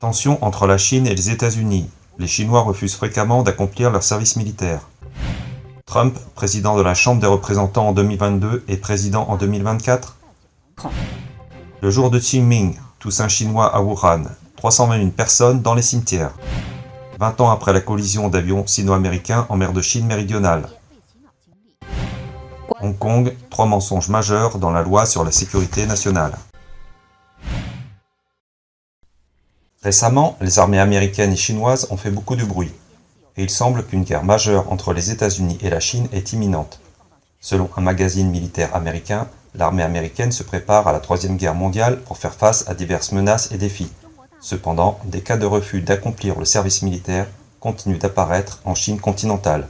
Tension entre la Chine et les États-Unis. Les Chinois refusent fréquemment d'accomplir leur service militaire. Trump, président de la Chambre des représentants en 2022 et président en 2024. Le jour de Qingming, Toussaint chinois à Wuhan, 321 personnes dans les cimetières. 20 ans après la collision d'avions sino-américains en mer de Chine méridionale. Hong Kong, 3 mensonges majeurs dans la loi sur la sécurité nationale. Récemment, les armées américaines et chinoises ont fait beaucoup de bruit, et il semble qu'une guerre majeure entre les États-Unis et la Chine est imminente. Selon un magazine militaire américain, l'armée américaine se prépare à la Troisième Guerre mondiale pour faire face à diverses menaces et défis. Cependant, des cas de refus d'accomplir le service militaire continuent d'apparaître en Chine continentale.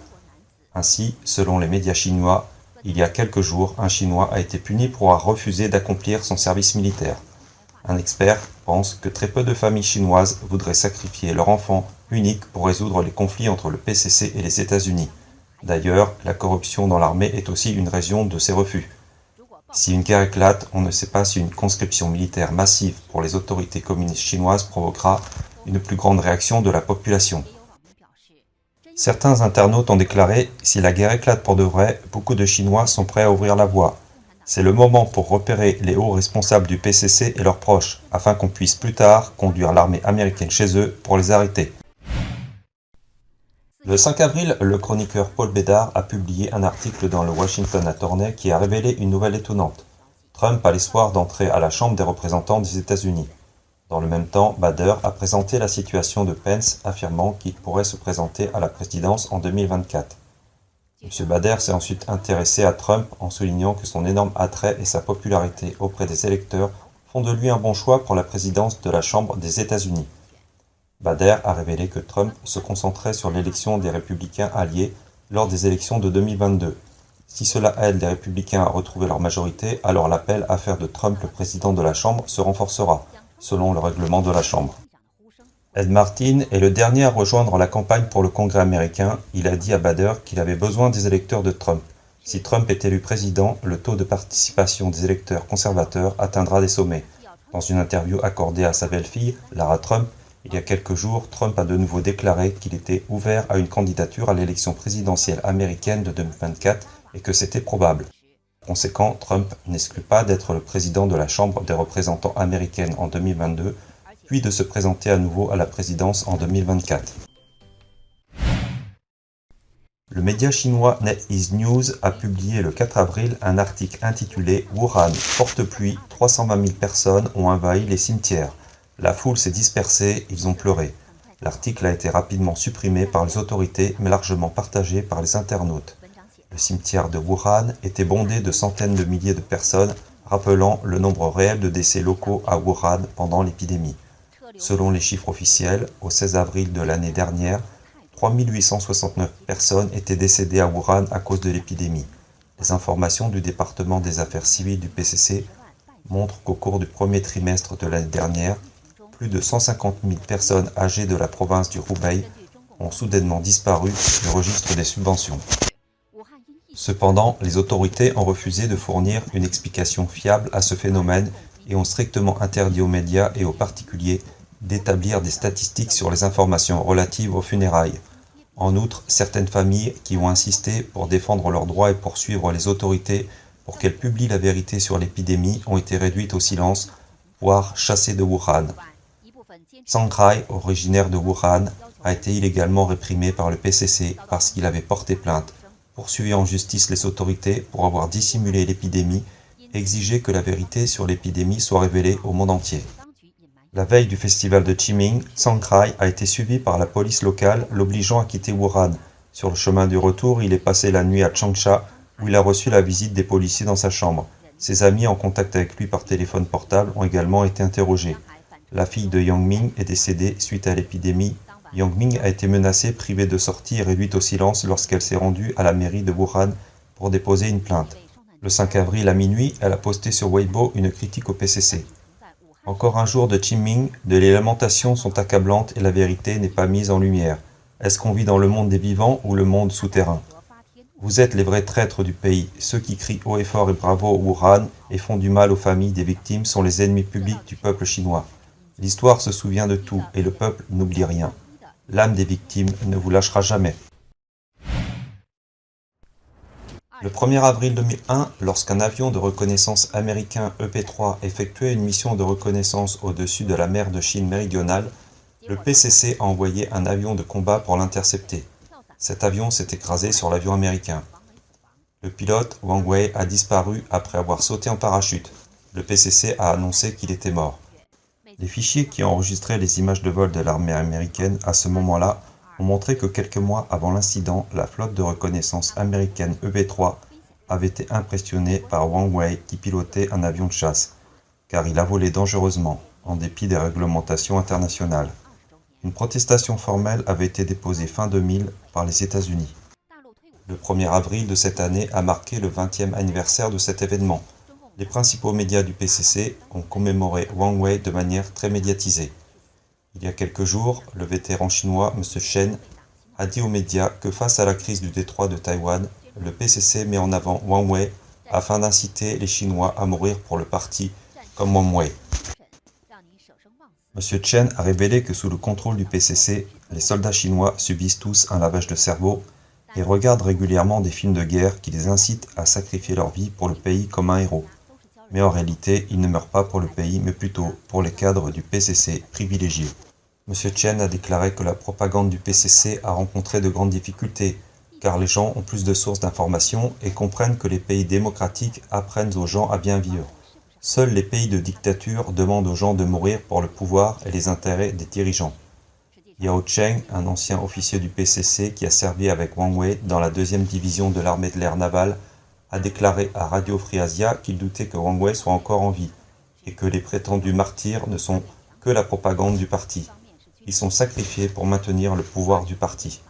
Ainsi, selon les médias chinois, il y a quelques jours, un Chinois a été puni pour avoir refusé d'accomplir son service militaire. Un expert pense que très peu de familles chinoises voudraient sacrifier leur enfant unique pour résoudre les conflits entre le PCC et les États-Unis. D'ailleurs, la corruption dans l'armée est aussi une raison de ces refus. Si une guerre éclate, on ne sait pas si une conscription militaire massive pour les autorités communistes chinoises provoquera une plus grande réaction de la population. Certains internautes ont déclaré « Si la guerre éclate pour de vrai, beaucoup de Chinois sont prêts à ouvrir la voie. C'est le moment pour repérer les hauts responsables du PCC et leurs proches, afin qu'on puisse plus tard conduire l'armée américaine chez eux pour les arrêter. » Le 5 avril, le chroniqueur Paul Bédard a publié un article dans le Washington Attorney qui a révélé une nouvelle étonnante. Trump a l'espoir d'entrer à la Chambre des représentants des États-Unis. Dans le même temps, Bader a présenté la situation de Pence, affirmant qu'il pourrait se présenter à la présidence en 2024. M. Bader s'est ensuite intéressé à Trump en soulignant que son énorme attrait et sa popularité auprès des électeurs font de lui un bon choix pour la présidence de la Chambre des États-Unis. Bader a révélé que Trump se concentrait sur l'élection des républicains alliés lors des élections de 2022. Si cela aide les républicains à retrouver leur majorité, alors l'appel à faire de Trump le président de la Chambre se renforcera, selon le règlement de la Chambre. Ed Martin est le dernier à rejoindre la campagne pour le Congrès américain. Il a dit à Bader qu'il avait besoin des électeurs de Trump. Si Trump est élu président, le taux de participation des électeurs conservateurs atteindra des sommets. Dans une interview accordée à sa belle-fille, Lara Trump, il y a quelques jours, Trump a de nouveau déclaré qu'il était ouvert à une candidature à l'élection présidentielle américaine de 2024 et que c'était probable. Par conséquent, Trump n'exclut pas d'être le président de la Chambre des représentants américaine en 2022, puis de se présenter à nouveau à la présidence en 2024. Le média chinois NetEase News a publié le 4 avril un article intitulé « Wuhan, forte pluie, 320 000 personnes ont envahi les cimetières. La foule s'est dispersée, ils ont pleuré. » L'article a été rapidement supprimé par les autorités, mais largement partagé par les internautes. Le cimetière de Wuhan était bondé de centaines de milliers de personnes, rappelant le nombre réel de décès locaux à Wuhan pendant l'épidémie. Selon les chiffres officiels, au 16 avril de l'année dernière, 3 869 personnes étaient décédées à Wuhan à cause de l'épidémie. Les informations du département des affaires civiles du PCC montrent qu'au cours du premier trimestre de l'année dernière, plus de 150 000 personnes âgées de la province du Hubei ont soudainement disparu du registre des subventions. Cependant, les autorités ont refusé de fournir une explication fiable à ce phénomène et ont strictement interdit aux médias et aux particuliers d'établir des statistiques sur les informations relatives aux funérailles. En outre, certaines familles qui ont insisté pour défendre leurs droits et poursuivre les autorités pour qu'elles publient la vérité sur l'épidémie ont été réduites au silence, voire chassées de Wuhan. Zhang Kai, originaire de Wuhan, a été illégalement réprimé par le PCC parce qu'il avait porté plainte, poursuivi en justice les autorités pour avoir dissimulé l'épidémie et exigé que la vérité sur l'épidémie soit révélée au monde entier. La veille du festival de Qingming, Zhang Kai a été suivi par la police locale, l'obligeant à quitter Wuhan. Sur le chemin du retour, il est passé la nuit à Changsha, où il a reçu la visite des policiers dans sa chambre. Ses amis en contact avec lui par téléphone portable ont également été interrogés. La fille de Yang Ming est décédée suite à l'épidémie. Yang Ming a été menacée, privée de sortie et réduite au silence lorsqu'elle s'est rendue à la mairie de Wuhan pour déposer une plainte. Le 5 avril à minuit, elle a posté sur Weibo une critique au PCC. Encore un jour de Qingming, les lamentations sont accablantes et la vérité n'est pas mise en lumière. Est-ce qu'on vit dans le monde des vivants ou le monde souterrain? Vous êtes les vrais traîtres du pays. Ceux qui crient haut et fort et bravo au Wuhan et font du mal aux familles des victimes sont les ennemis publics du peuple chinois. L'histoire se souvient de tout et le peuple n'oublie rien. L'âme des victimes ne vous lâchera jamais. Le 1er avril 2001, lorsqu'un avion de reconnaissance américain EP-3 effectuait une mission de reconnaissance au-dessus de la mer de Chine méridionale, le PCC a envoyé un avion de combat pour l'intercepter. Cet avion s'est écrasé sur l'avion américain. Le pilote, Wang Wei, a disparu après avoir sauté en parachute. Le PCC a annoncé qu'il était mort. Les fichiers qui enregistraient les images de vol de l'armée américaine à ce moment-là ont montré que quelques mois avant l'incident, la flotte de reconnaissance américaine EP-3 avait été impressionnée par Wang Wei qui pilotait un avion de chasse, car il a volé dangereusement, en dépit des réglementations internationales. Une protestation formelle avait été déposée fin 2000 par les États-Unis. Le 1er avril de cette année a marqué le 20e anniversaire de cet événement. Les principaux médias du PCC ont commémoré Wang Wei de manière très médiatisée. Il y a quelques jours, le vétéran chinois M. Chen a dit aux médias que face à la crise du détroit de Taïwan, le PCC met en avant Wang Wei afin d'inciter les Chinois à mourir pour le parti comme Wang Wei. M. Chen a révélé que sous le contrôle du PCC, les soldats chinois subissent tous un lavage de cerveau et regardent régulièrement des films de guerre qui les incitent à sacrifier leur vie pour le pays comme un héros. Mais en réalité, ils ne meurent pas pour le pays, mais plutôt pour les cadres du PCC privilégiés. M. Chen a déclaré que la propagande du PCC a rencontré de grandes difficultés, car les gens ont plus de sources d'informations et comprennent que les pays démocratiques apprennent aux gens à bien vivre. Seuls les pays de dictature demandent aux gens de mourir pour le pouvoir et les intérêts des dirigeants. Yao Cheng, un ancien officier du PCC qui a servi avec Wang Wei dans la 2e division de l'armée de l'air navale, a déclaré à Radio Free Asia qu'il doutait que Wang Wei soit encore en vie et que les prétendus martyrs ne sont que la propagande du parti. Ils sont sacrifiés pour maintenir le pouvoir du parti.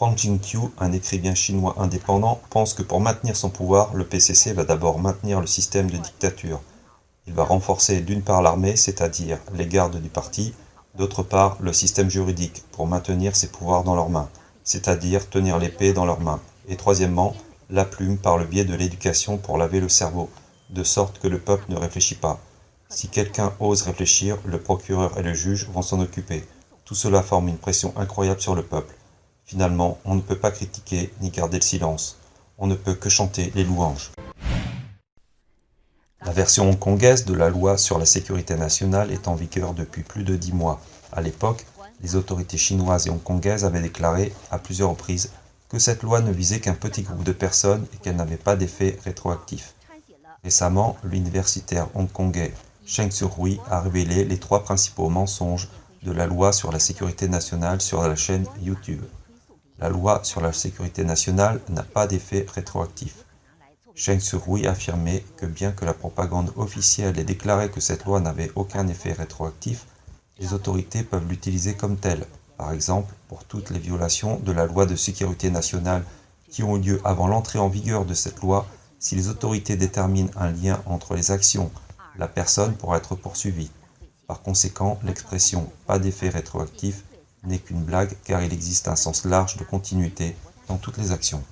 Huang Jingqiu, un écrivain chinois indépendant, pense que pour maintenir son pouvoir, le PCC va d'abord maintenir le système de dictature. Il va renforcer d'une part l'armée, c'est-à-dire les gardes du parti, d'autre part le système juridique pour maintenir ses pouvoirs dans leurs mains, c'est-à-dire tenir l'épée dans leurs mains. Et troisièmement, la plume par le biais de l'éducation pour laver le cerveau, de sorte que le peuple ne réfléchit pas. Si quelqu'un ose réfléchir, le procureur et le juge vont s'en occuper. Tout cela forme une pression incroyable sur le peuple. Finalement, on ne peut pas critiquer ni garder le silence. On ne peut que chanter les louanges. La version hongkongaise de la loi sur la sécurité nationale est en vigueur depuis plus de 10 mois. À l'époque, les autorités chinoises et hongkongaises avaient déclaré, à plusieurs reprises, que cette loi ne visait qu'un petit groupe de personnes et qu'elle n'avait pas d'effet rétroactif. Récemment, l'universitaire hongkongais Cheng Sur-Hui a révélé les 3 principaux mensonges de la loi sur la sécurité nationale sur la chaîne YouTube. La loi sur la sécurité nationale n'a pas d'effet rétroactif. Cheng Sur-Hui affirmait que bien que la propagande officielle ait déclaré que cette loi n'avait aucun effet rétroactif, les autorités peuvent l'utiliser comme telle, par exemple pour toutes les violations de la loi de sécurité nationale qui ont eu lieu avant l'entrée en vigueur de cette loi. Si les autorités déterminent un lien entre les actions, la personne pourra être poursuivie. Par conséquent, l'expression « pas d'effet rétroactif » n'est qu'une blague car il existe un sens large de continuité dans toutes les actions.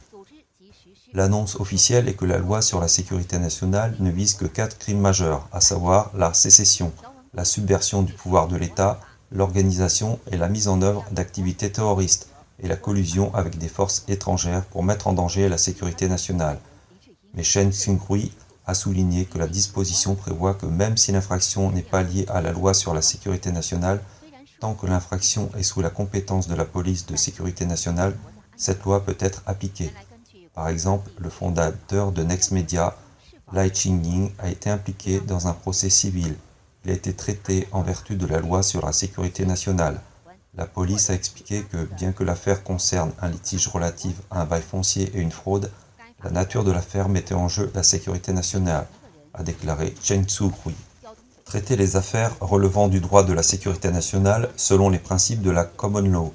L'annonce officielle est que la loi sur la sécurité nationale ne vise que 4 crimes majeurs, à savoir la sécession, la subversion du pouvoir de l'État, l'organisation et la mise en œuvre d'activités terroristes et la collusion avec des forces étrangères pour mettre en danger la sécurité nationale. Mais Cheng Sur-Hui a souligné que la disposition prévoit que même si l'infraction n'est pas liée à la loi sur la sécurité nationale, tant que l'infraction est sous la compétence de la police de sécurité nationale, cette loi peut être appliquée. Par exemple, le fondateur de Next Media, Lai Ching-ying, a été impliqué dans un procès civil. Il a été traité en vertu de la loi sur la sécurité nationale. La police a expliqué que, bien que l'affaire concerne un litige relatif à un bail foncier et une fraude, la nature de l'affaire mettait en jeu la sécurité nationale, a déclaré Cheng Sur-Hui. Traiter les affaires relevant du droit de la sécurité nationale selon les principes de la common law.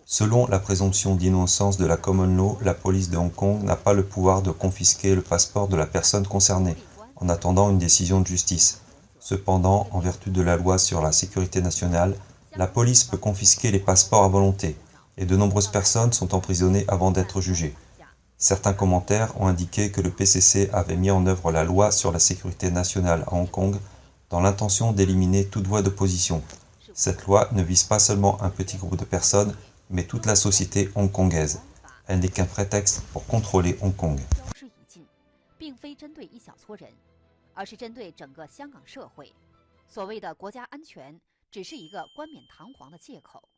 Selon la présomption d'innocence de la common law, la police de Hong Kong n'a pas le pouvoir de confisquer le passeport de la personne concernée, en attendant une décision de justice. Cependant, en vertu de la loi sur la sécurité nationale, la police peut confisquer les passeports à volonté, et de nombreuses personnes sont emprisonnées avant d'être jugées. Certains commentaires ont indiqué que le PCC avait mis en œuvre la loi sur la sécurité nationale à Hong Kong dans l'intention d'éliminer toute voie d'opposition. Cette loi ne vise pas seulement un petit groupe de personnes, mais toute la société hongkongaise. Elle n'est qu'un prétexte pour contrôler Hong Kong. 并非针对一小撮人，而是针对整个香港社会。所谓的国家安全，只是一个冠冕堂皇的借口。